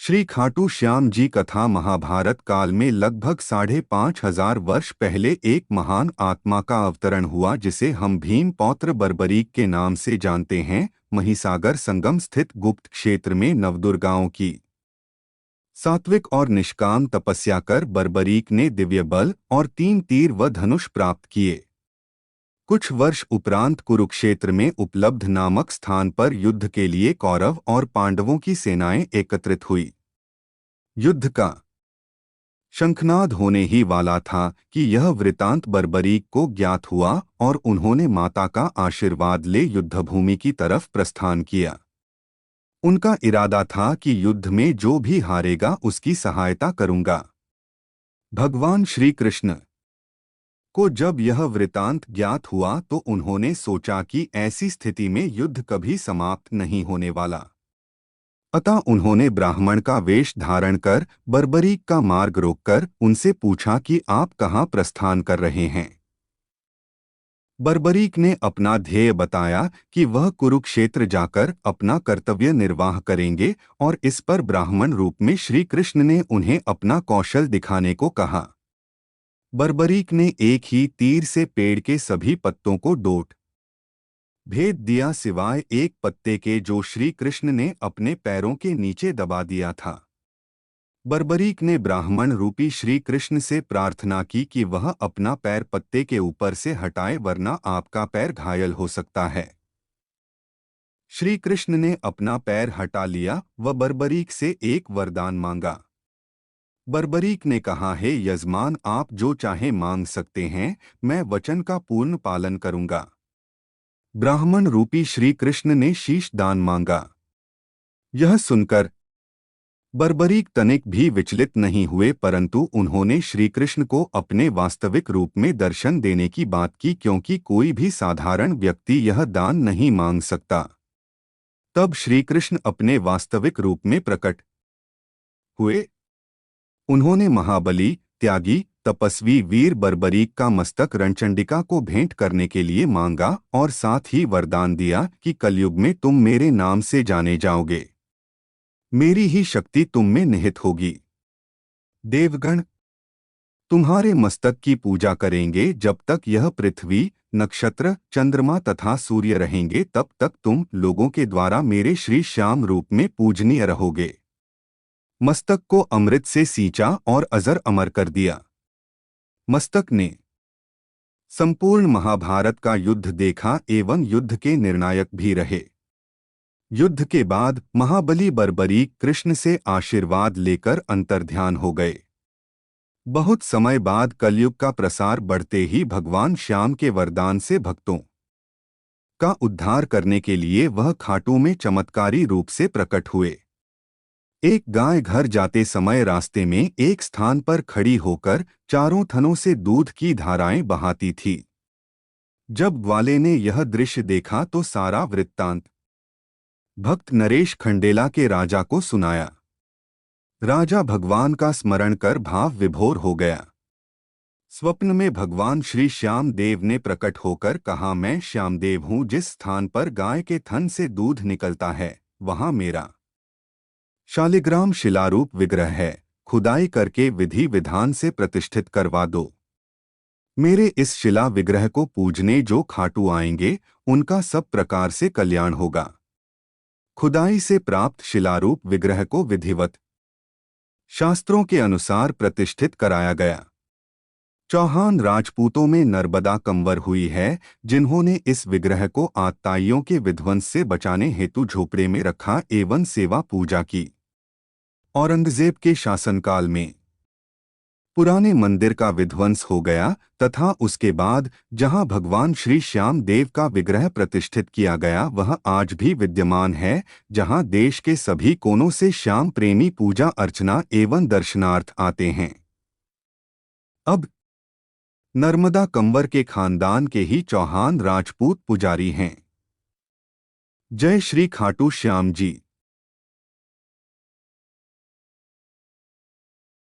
श्री खाटू श्याम जी कथा महाभारत काल में लगभग 5,500 वर्ष पहले एक महान आत्मा का अवतरण हुआ जिसे हम भीम पौत्र बर्बरीक के नाम से जानते हैं। महिसागर संगम स्थित गुप्त क्षेत्र में नवदुर्गाओं की सात्विक और निष्काम तपस्या कर बर्बरीक ने दिव्य बल और 3 तीर व धनुष प्राप्त किए। कुछ वर्ष उपरांत कुरुक्षेत्र में उपलब्ध नामक स्थान पर युद्ध के लिए कौरव और पांडवों की सेनाएं एकत्रित हुई। युद्ध का शंखनाद होने ही वाला था कि यह वृतांत बर्बरीक को ज्ञात हुआ और उन्होंने माता का आशीर्वाद ले युद्धभूमि की तरफ प्रस्थान किया। उनका इरादा था कि युद्ध में जो भी हारेगा उसकी सहायता करूंगा। भगवान श्री कृष्ण को जब यह वृतांत ज्ञात हुआ तो उन्होंने सोचा कि ऐसी स्थिति में युद्ध कभी समाप्त नहीं होने वाला। अतः उन्होंने ब्राह्मण का वेश धारण कर बर्बरीक का मार्ग रोककर उनसे पूछा कि आप कहाँ प्रस्थान कर रहे हैं। बर्बरीक ने अपना ध्येय बताया कि वह कुरुक्षेत्र जाकर अपना कर्तव्य निर्वाह करेंगे और इस पर ब्राह्मण रूप में श्री कृष्ण ने उन्हें अपना कौशल दिखाने को कहा। बर्बरीक ने एक ही तीर से पेड़ के सभी पत्तों को डोट भेद दिया सिवाय एक पत्ते के जो श्री कृष्ण ने अपने पैरों के नीचे दबा दिया था। बर्बरीक ने ब्राह्मण रूपी श्री कृष्ण से प्रार्थना की कि वह अपना पैर पत्ते के ऊपर से हटाए वरना आपका पैर घायल हो सकता है। श्री कृष्ण ने अपना पैर हटा लिया व बर्बरीक से एक वरदान मांगा। बर्बरीक ने कहा, हे यजमान, आप जो चाहे मांग सकते हैं, मैं वचन का पूर्ण पालन करूंगा। ब्राह्मण रूपी श्री कृष्ण ने शीश दान मांगा। यह सुनकर बर्बरीक तनिक भी विचलित नहीं हुए, परंतु उन्होंने श्री कृष्ण को अपने वास्तविक रूप में दर्शन देने की बात की, क्योंकि कोई भी साधारण व्यक्ति यह दान नहीं मांग सकता। तब श्री कृष्ण अपने वास्तविक रूप में प्रकट हुए। उन्होंने महाबली, त्यागी, तपस्वी वीर बर्बरीक का मस्तक रणचंडिका को भेंट करने के लिए मांगा और साथ ही वरदान दिया कि कलयुग में तुम मेरे नाम से जाने जाओगे, मेरी ही शक्ति तुम में निहित होगी। देवगण तुम्हारे मस्तक की पूजा करेंगे जब तक यह पृथ्वी, नक्षत्र, चंद्रमा तथा सूर्य रहेंगे, तब तक तुम लोगों के द्वारा मेरे श्री श्याम रूप में पूजनीय रहोगे। मस्तक को अमृत से सींचा और अजर अमर कर दिया। मस्तक ने संपूर्ण महाभारत का युद्ध देखा एवं युद्ध के निर्णायक भी रहे। युद्ध के बाद महाबली बर्बरीक कृष्ण से आशीर्वाद लेकर अंतर्ध्यान हो गए। बहुत समय बाद कलयुग का प्रसार बढ़ते ही भगवान श्याम के वरदान से भक्तों का उद्धार करने के लिए वह खाटू में चमत्कारी रूप से प्रकट हुए। एक गाय घर जाते समय रास्ते में एक स्थान पर खड़ी होकर चारों थनों से दूध की धाराएं बहाती थी। जब ग्वाले ने यह दृश्य देखा तो सारा वृत्तांत भक्त नरेश खंडेला के राजा को सुनाया। राजा भगवान का स्मरण कर भाव विभोर हो गया। स्वप्न में भगवान श्री श्याम देव ने प्रकट होकर कहा, मैं श्यामदेव हूँ। जिस स्थान पर गाय के थन से दूध निकलता है वहां मेरा शालिग्राम शिलारूप विग्रह है। खुदाई करके विधि विधान से प्रतिष्ठित करवा दो। मेरे इस शिला विग्रह को पूजने जो खाटू आएंगे उनका सब प्रकार से कल्याण होगा। खुदाई से प्राप्त शिलारूप विग्रह को विधिवत शास्त्रों के अनुसार प्रतिष्ठित कराया गया। चौहान राजपूतों में नर्मदा कंवर हुई है, जिन्होंने इस विग्रह को आतताइयों के विध्वंस से बचाने हेतु झोपड़े में रखा एवं सेवा पूजा की। औरंगजेब के शासनकाल में पुराने मंदिर का विध्वंस हो गया तथा उसके बाद जहां भगवान श्री श्याम देव का विग्रह प्रतिष्ठित किया गया वह आज भी विद्यमान है, जहां देश के सभी कोनों से श्याम प्रेमी पूजा अर्चना एवं दर्शनार्थ आते हैं। अब नर्मदा कंवर के खानदान के ही चौहान राजपूत पुजारी हैं। जय श्री खाटू श्याम जी।